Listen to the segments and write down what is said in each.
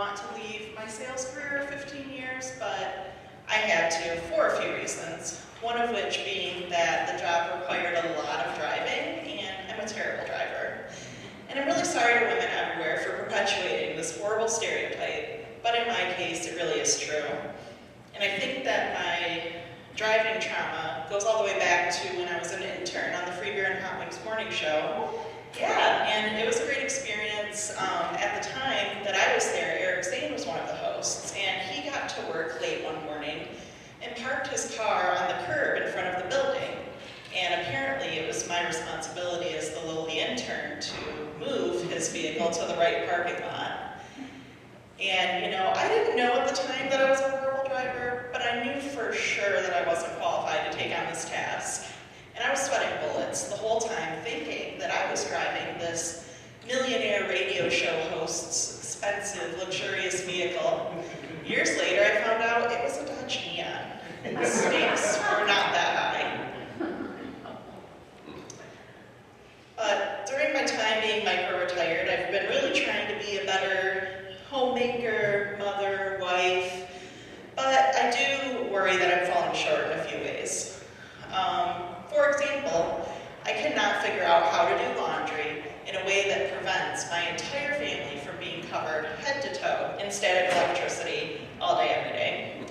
want to leave my sales career of 15 years, but I had to for a few reasons. One of which being that the job required a lot of driving, and I'm a terrible driver. And I'm really sorry to women everywhere for perpetuating this horrible stereotype, but in my case, it really is true. And I think that my driving trauma goes all the way back to when I was an intern on the Free Beer and Hot Wings morning show. Yeah, and it was a great experience. At the time that I was there, Eric Zane was one of the hosts, and he got to work late one morning and parked his car on the curb in front of the building. And apparently it was my responsibility as the lowly intern to move his vehicle to the right parking lot. And, you know, I didn't know at the time that I was a horrible driver, but I knew for sure that I wasn't qualified to take on this task. And I was sweating bullets the whole time, thinking that I was driving this millionaire radio show host's expensive, luxurious vehicle. Years later, I found out it was a Dodge Neon. The stakes were not that high. But during my time being micro-retired, I've been really trying to be a better homemaker, mother, wife, but I do worry that I'm falling short in a few ways. For example, I cannot figure out how to do laundry in a way that prevents my entire family from being covered head to toe in static electricity all day, every day.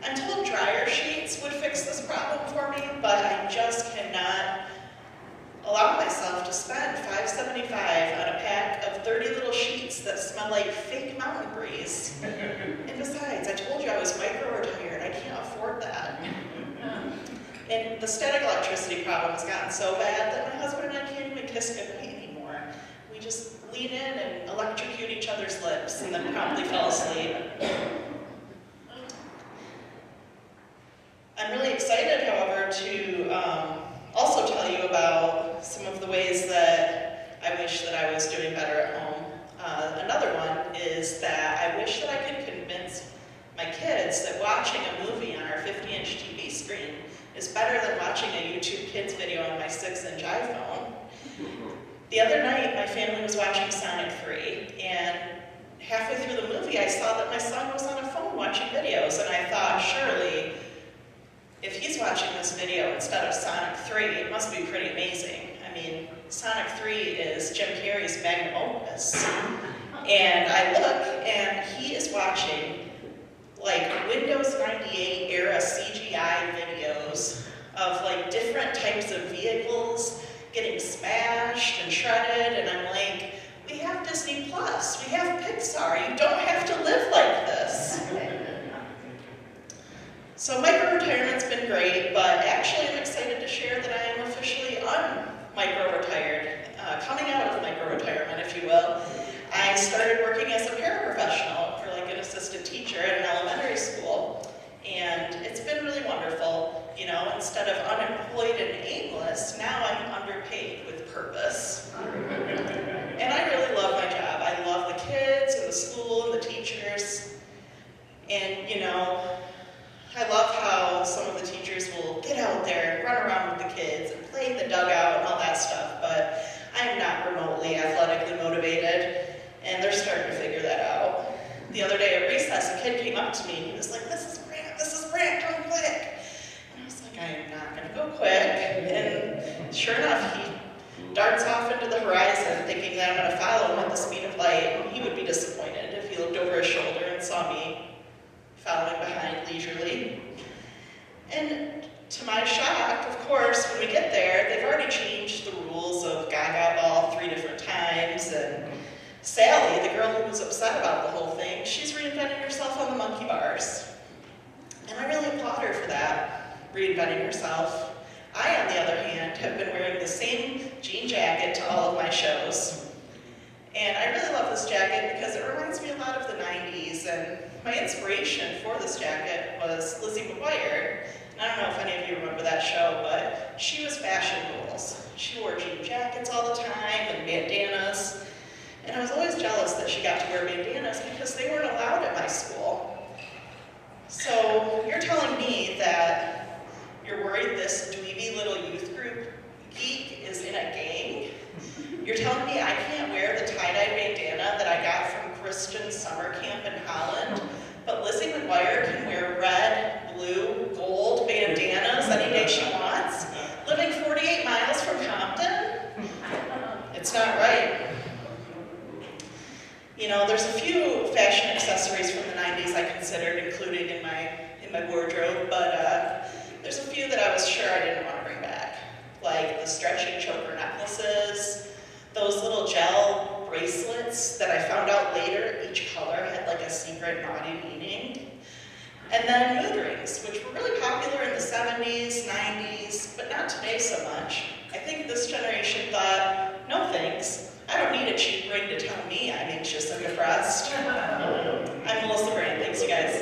I'm told dryer sheets would fix this problem for me, but I just cannot allow myself to spend $5.75 on a pack of 30 little sheets that smell like fake Mountain Breeze. And besides, I told you I was micro-retired. I can't afford that. And the static electricity problem has gotten so bad that my husband and I can't even kiss goodnight anymore. We just lean in and electrocute each other's lips and then promptly fall asleep. I'm really excited, however, to also tell you about some of the ways that I wish that I was doing better at home. Another one is that I wish that I could convince my kids that watching a movie on our 50-inch TV screen is better than watching a YouTube Kids video on my 6-inch iPhone. The other night, my family was watching Sonic 3, and halfway through the movie, I saw that my son was on a phone watching videos, and I thought, surely, if he's watching this video instead of Sonic 3, it must be pretty amazing. I mean, Sonic 3 is Jim Carrey's magnum opus. And I look, and he is watching like Windows 98 era CGI videos of like different types of vehicles getting smashed and shredded, and I'm like, we have Disney Plus, we have Pixar, you don't have to live like this. So micro-retirement's been great, but actually I'm excited to share that I am officially un-micro-retired, coming out of micro-retirement, if you will. I started working as a paraprofessional for like an assistant teacher at an elementary school, and it's been really wonderful. You know, instead of unemployed and aimless, now I'm underpaid with purpose. And I really love my job. I love the kids and the school and the teachers. And, you know, I love how some of the teachers will get out there and run around with the kids and play in the dugout and all that stuff, but I'm not remotely athletically motivated, and they're starting to figure that out. The other day at recess, a kid came up to me and he was like, Mrs. Brandt, come quick. And I was like, I am not going to go quick. And sure enough, he darts off into the horizon thinking that I'm going to follow him at the speed of light, and he would be disappointed if he looked over his shoulder and saw me following behind leisurely. And to my shock, of course, when we get there, they've already changed the rules of Gaga Ball 3 different times, and Sally, the girl who was upset about the whole thing, she's reinventing herself on the monkey bars. And I really applaud her for that, reinventing herself. I, on the other hand, have been wearing the same jean jacket to all of my shows. And I really love this jacket because it reminds me a lot of the 90s, and my inspiration for this jacket was Lizzie McGuire. And I don't know if any of you remember that show, but she was fashion goals. She wore jean jackets all the time and bandanas. And I was always jealous that she got to wear bandanas because they weren't allowed at my school. So you're telling me that you're worried this dweeby little youth group geek is in a gang? You're telling me I can't wear the tie-dye bandana that I got from Christian Science summer camp in Holland, but Lizzie McGuire can wear red, blue, gold bandanas any day she wants, living 48 miles from Compton? It's not right. You know, there's a few fashion accessories from the 90s I considered including in my wardrobe, but there's a few that I was sure I didn't want to bring back. Like the stretching choker necklaces, those little gel bracelets that I found out later each color had like a secret naughty meaning. And then mood rings, which were really popular in the 70s, 90s, but not today so much. I think this generation thought, no thanks, I don't need a cheap ring to tell me I'm anxious and depressed. I'm Melissa Brand, thanks you guys.